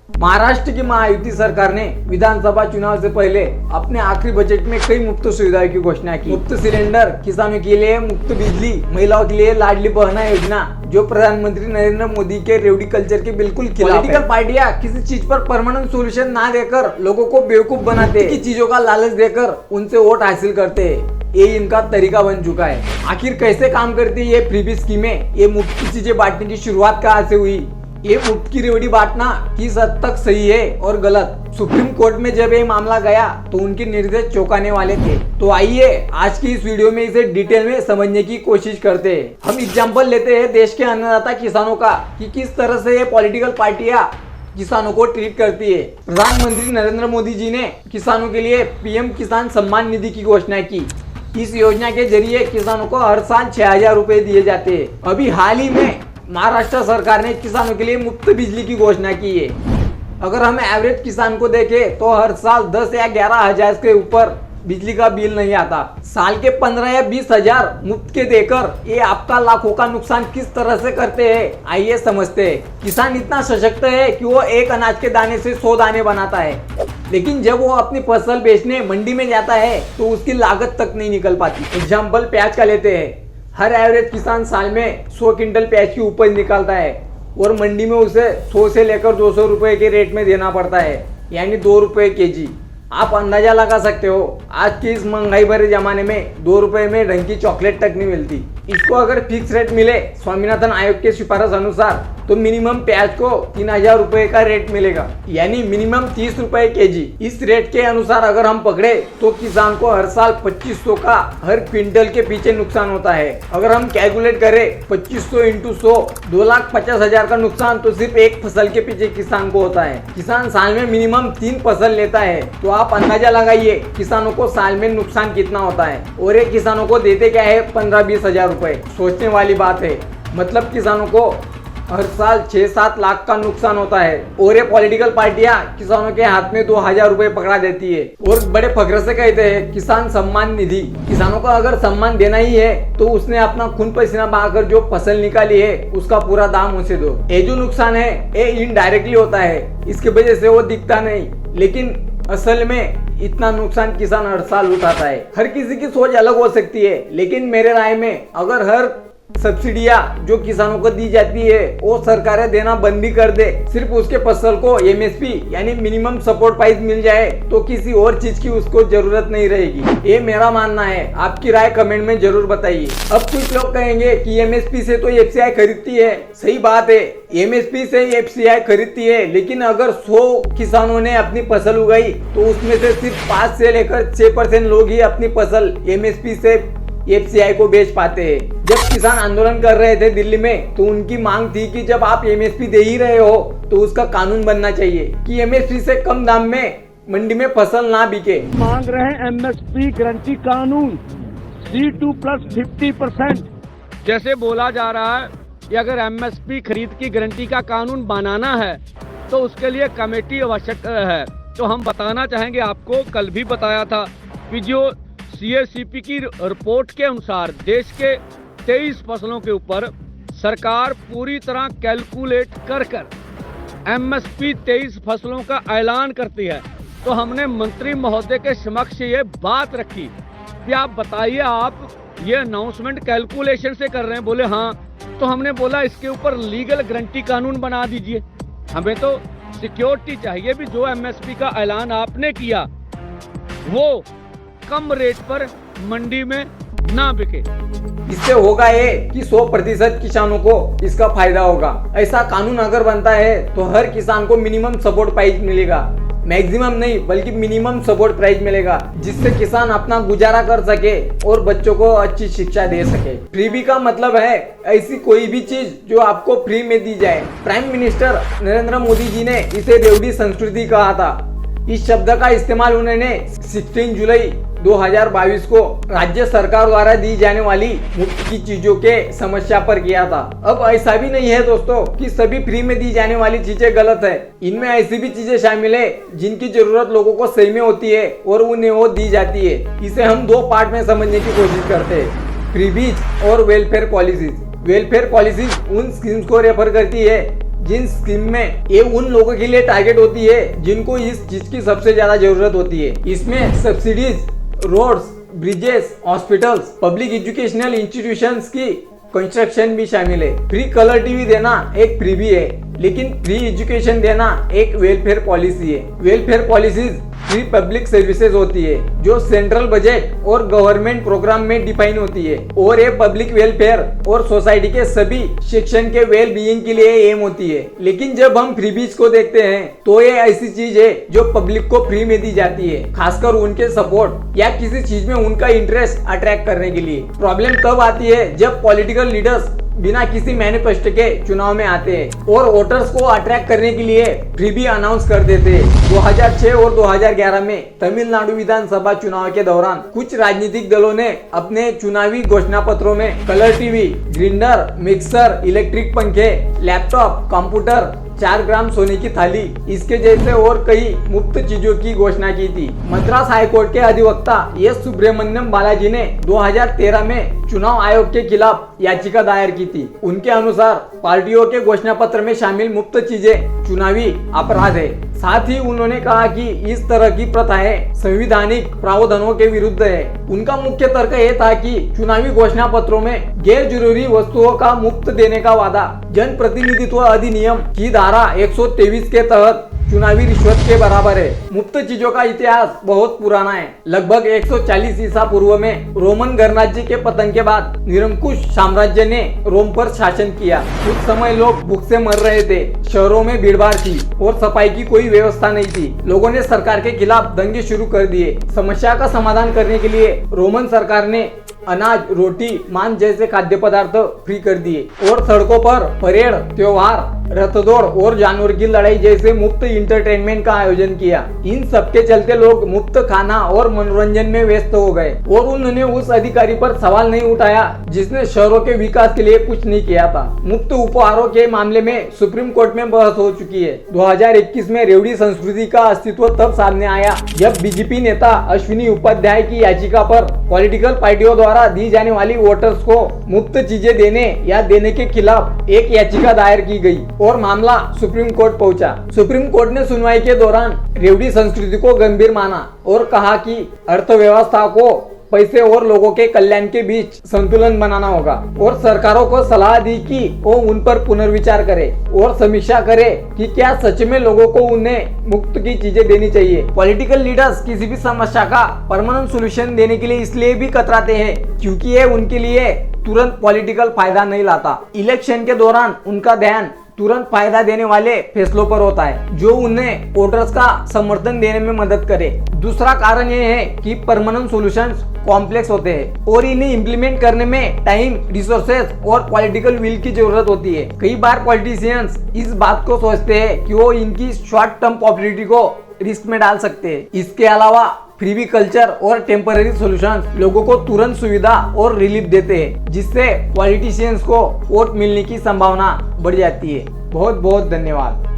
महाराष्ट्र की महायुति सरकार ने विधानसभा चुनाव से पहले अपने आखिरी बजट में कई मुफ्त सुविधाओं की घोषणा की। मुफ्त सिलेंडर, किसानों के लिए मुफ्त बिजली, महिलाओं के लिए लाडली बहना योजना, जो प्रधानमंत्री नरेंद्र मोदी के रेवड़ी कल्चर के बिल्कुल खिलाफ है। पॉलिटिकल पार्टियां किसी चीज पर परमानेंट सोल्यूशन ना देकर लोगों को बेवकूफ बनाते हैं, चीजों का लालच देकर उनसे वोट हासिल करते हैं। ये इनका तरीका बन चुका है। आखिर कैसे काम करती है ये फ्रीबी स्कीमें? ये मुफ्त की चीजें बांटने की शुरुआत कहाँ से हुई? ये मुफ्त की रेवड़ी बांटना किस हद तक सही है और गलत? सुप्रीम कोर्ट में जब ये मामला गया तो उनके निर्देश चौंकाने वाले थे। तो आइए आज की इस वीडियो में इसे डिटेल में समझने की कोशिश करते हैं। हम एग्जांपल लेते हैं देश के अन्नदाता किसानों का कि किस तरह से ये पॉलिटिकल पार्टियां किसानों को ट्रीट करती है। प्रधानमंत्री नरेंद्र मोदी जी ने किसानों के लिए पीएम किसान सम्मान निधि की घोषणा की। इस योजना के जरिए किसानों को हर साल 6,000 रुपए दिए जाते हैं। अभी हाल ही में महाराष्ट्र सरकार ने किसानों के लिए मुफ्त बिजली की घोषणा की है। अगर हम एवरेज किसान को देखें तो हर साल 10 या 11 हजार के ऊपर बिजली का बिल नहीं आता। साल के 15 या 20 हजार मुफ्त के देकर ये आपका लाखों का नुकसान किस तरह से करते हैं, आइए समझते हैं। किसान इतना सशक्त है कि वो एक अनाज के दाने से 100 दाने बनाता है, लेकिन जब वो अपनी फसल बेचने मंडी में जाता है तो उसकी लागत तक नहीं निकल पाती। एग्जाम्पल प्याज का लेते हैं। हर एवरेज किसान साल में 100 क्विंटल प्याज की उपज निकालता है और मंडी में उसे 100 से लेकर 200 रुपए के रेट में देना पड़ता है, यानी 2 रुपए केजी। आप अंदाजा लगा सकते हो आज के इस महंगाई भरे जमाने में 2 रुपए में ढंग की चॉकलेट तक नहीं मिलती। इसको अगर फिक्स रेट मिले स्वामीनाथन आयोग के सिफारिश अनुसार तो मिनिमम प्याज को 3,000 रुपए का रेट मिलेगा, यानी मिनिमम 30 रुपए केजी। इस रेट के अनुसार अगर हम पकड़े तो किसान को हर साल 2500 का हर क्विंटल के पीछे नुकसान होता है। अगर हम कैलकुलेट करें 2500 इंटू 100, 2,50,000 का नुकसान तो सिर्फ एक फसल के पीछे किसान को होता है। किसान साल में मिनिमम 3 फसल लेता है, तो आप अंदाजा लगाइए किसानों को साल में नुकसान कितना होता है। और ये किसानों को देते क्या है? 15-20 हजार रुपए। सोचने वाली बात है। मतलब किसानों को हर साल 6-7 लाख का नुकसान होता है और ये पॉलिटिकल पार्टियां किसानों के हाथ में 2,000 रुपए पकड़ा देती है और बड़े फख्र से कहते हैं किसान सम्मान निधि। किसानों को अगर सम्मान देना ही है तो उसने अपना खून पसीना बहाकर जो फसल निकाली है उसका पूरा दाम उसे दो। ये जो नुकसान है ये इनडायरेक्टली होता है, इसकी वजह से वो दिखता नहीं, लेकिन असल में इतना नुकसान किसान हर साल उठाता है। हर किसी की सोच अलग हो सकती है, लेकिन मेरे राय में अगर हर सब्सिडियां जो किसानों को दी जाती है वो सरकारें देना बंद भी कर दे, सिर्फ उसके फसल को एमएसपी यानी मिनिमम सपोर्ट प्राइस मिल जाए तो किसी और चीज की उसको जरूरत नहीं रहेगी। ये मेरा मानना है। आपकी राय कमेंट में जरूर बताइए। अब कुछ लोग कहेंगे कि एमएसपी से तो एफसीआई खरीदती है। सही बात है, एमएसपी से एफसीआई खरीदती है, लेकिन अगर 100 किसानों ने अपनी फसल उगाई तो उसमें से सिर्फ 5 से लेकर 6% लोग ही अपनी फसल एमएसपी से एफसीआई को बेच पाते हैं। जब किसान आंदोलन कर रहे थे दिल्ली में तो उनकी मांग थी कि जब आप एमएसपी दे ही रहे हो तो उसका कानून बनना चाहिए कि एमएसपी से कम दाम में मंडी में फसल ना बिके। मांग रहे हैं एमएसपी गारंटी कानून C2 प्लस 50%। जैसे बोला जा रहा है कि अगर एमएसपी खरीद की गारंटी का कानून बनाना है तो उसके लिए कमेटी आवश्यक है। तो हम बताना चाहेंगे, आपको कल भी बताया था कि जो CACP की रिपोर्ट के अनुसार देश के 23 फसलों के ऊपर सरकार पूरी तरह कैलकुलेट कर MSP 23 फसलों का ऐलान करती है। तो हमने मंत्री महोदय के समक्ष ये बात रखी कि आप बताइए, आप ये अनाउंसमेंट कैलकुलेशन से कर रहे हैं? बोले हाँ। तो हमने बोला इसके ऊपर लीगल गारंटी कानून बना दीजिए। हमें तो सिक्योरिटी चाहिए भी, जो MSP का ऐलान आपने किया वो कम रेट पर मंडी में ना बिके। इससे होगा ये कि 100% किसानों को इसका फायदा होगा। ऐसा कानून अगर बनता है तो हर किसान को मिनिमम सपोर्ट प्राइस मिलेगा, मैक्सिमम नहीं बल्कि मिनिमम सपोर्ट प्राइस मिलेगा, जिससे किसान अपना गुजारा कर सके और बच्चों को अच्छी शिक्षा दे सके। फ्रीबी का मतलब है ऐसी कोई भी चीज जो आपको फ्री में दी जाए। प्राइम मिनिस्टर नरेंद्र मोदी जी ने इसे रेवड़ी संस्कृति कहा था। इस शब्द का इस्तेमाल उन्होंने 16 जुलाई 2022 को राज्य सरकार द्वारा दी जाने वाली मुफ्त की चीजों के समस्या पर किया था। अब ऐसा भी नहीं है दोस्तों कि सभी फ्री में दी जाने वाली चीजें गलत है। इनमें ऐसी भी चीजें शामिल है जिनकी जरूरत लोगों को सही में होती है और उन्हें वो दी जाती है। इसे हम 2 पार्ट में समझने की कोशिश करते हैं, फ्रीबीज और वेलफेयर पॉलिसीज। वेलफेयर पॉलिसीज उन स्कीम्स को रेफर करती है जिन स्कीम में ये उन लोगों के लिए टारगेट होती है जिनको इस चीज की सबसे ज्यादा जरूरत होती है। इसमें subsidies, roads, bridges, hospitals, public educational institutions की कंस्ट्रक्शन भी शामिल है। फ्री कलर टीवी देना एक फ्रीबी है, लेकिन फ्री एजुकेशन देना एक वेलफेयर पॉलिसी है। Welfare policies free public services होती है जो सेंट्रल बजट और गवर्नमेंट प्रोग्राम में डिफाइन होती है और ये पब्लिक वेलफेयर और सोसाइटी के सभी सेक्शन के वेल बीइंग के लिए एम होती है। लेकिन जब हम फ्रीबीज को देखते हैं तो ये ऐसी चीज है जो पब्लिक को फ्री में दी जाती है, खासकर उनके सपोर्ट या किसी चीज में उनका इंटरेस्ट अट्रैक्ट करने के लिए। प्रॉब्लम तब आती है जब पॉलिटिकल लीडर्स बिना किसी मैनिफेस्टो के चुनाव में आते हैं और वोटर्स को अट्रैक्ट करने के लिए फ्रीबी अनाउंस कर देते हैं। 2006 और 2011 में तमिलनाडु विधानसभा चुनाव के दौरान कुछ राजनीतिक दलों ने अपने चुनावी घोषणा पत्रों में colour TV, grinder, mixer, electric पंखे, लैपटॉप, कंप्यूटर, 4 ग्राम सोने की थाली, इसके जैसे और कई मुफ्त चीजों की घोषणा की थी। मद्रास हाईकोर्ट के अधिवक्ता एस सुब्रमण्यम बालाजी ने 2013 में चुनाव आयोग के खिलाफ याचिका दायर की थी। उनके अनुसार पार्टियों के घोषणा पत्र में शामिल मुफ्त चीजें चुनावी अपराध है। साथ ही उन्होंने कहा कि इस तरह की प्रथाएं संवैधानिक प्रावधानों के विरुद्ध है। उनका मुख्य तर्क यह था कि चुनावी घोषणा पत्रों में गैर जरूरी वस्तुओं का मुफ्त देने का वादा जन प्रतिनिधित्व अधिनियम की धारा 123 के तहत चुनावी रिश्वत के बराबर है। मुफ्त चीजों का इतिहास बहुत पुराना है। लगभग 140 ईसा पूर्व में रोमन गणराज्य के पतन के बाद निरंकुश साम्राज्य ने रोम पर शासन किया। उस समय लोग भूख से मर रहे थे, शहरों में भीड़भाड़ थी और सफाई की कोई व्यवस्था नहीं थी। लोगों ने सरकार के खिलाफ दंगे शुरू कर दिए। समस्या का समाधान करने के लिए रोमन सरकार ने अनाज, रोटी, मांस जैसे खाद्य पदार्थ फ्री कर दिए और सड़कों पर परेड, त्योहार, रथदौड़ और जानवर की लड़ाई जैसे मुफ्त इंटरटेनमेंट का आयोजन किया। इन सब के चलते लोग मुफ्त खाना और मनोरंजन में व्यस्त हो गए और उन्होंने उस अधिकारी पर सवाल नहीं उठाया जिसने शहरों के विकास के लिए कुछ नहीं किया था। मुफ्त उपहारों के मामले में सुप्रीम कोर्ट में बहस हो चुकी है। 2021 में रेवड़ी संस्कृति का अस्तित्व तब सामने आया जब बीजेपी नेता अश्विनी उपाध्याय की याचिका पर पॉलिटिकल पार्टियों द्वारा दी जाने वाली वोटर्स को मुफ्त चीजें देने या देने के खिलाफ एक याचिका दायर की गई और मामला सुप्रीम कोर्ट पहुंचा। सुप्रीम कोर्ट ने सुनवाई के दौरान रेवड़ी संस्कृति को गंभीर माना और कहा कि अर्थव्यवस्था को पैसे और लोगों के कल्याण के बीच संतुलन बनाना होगा और सरकारों को सलाह दी कि वो उन पर पुनर्विचार करे और समीक्षा करे कि क्या सच में लोगों को उन्हें मुफ्त की चीजें देनी चाहिए। पॉलिटिकल लीडर्स किसी भी समस्या का परमानेंट सोल्यूशन देने के लिए इसलिए भी कतराते हैं क्योंकि ये उनके लिए तुरंत पॉलिटिकल फायदा नहीं लाता। इलेक्शन के दौरान उनका ध्यान तुरंत फायदा देने वाले फैसलों पर होता है जो उन्हें वोटर्स का समर्थन देने में मदद करे। दूसरा कारण यह है कि परमानेंट सॉल्यूशंस कॉम्प्लेक्स होते हैं और इन्हें इम्प्लीमेंट करने में टाइम, रिसोर्सेज और पॉलिटिकल विल की जरूरत होती है। कई बार पॉलिटिशियंस इस बात को सोचते हैं कि वो इनकी शॉर्ट टर्म पॉपुलैरिटी को रिस्क में डाल सकते हैं। इसके अलावा फ्रीबी कल्चर और टेम्पररी सॉल्यूशंस लोगों को तुरंत सुविधा और रिलीफ देते हैं जिससे पॉलिटिशियंस को वोट मिलने की संभावना बढ़ जाती है। बहुत बहुत धन्यवाद।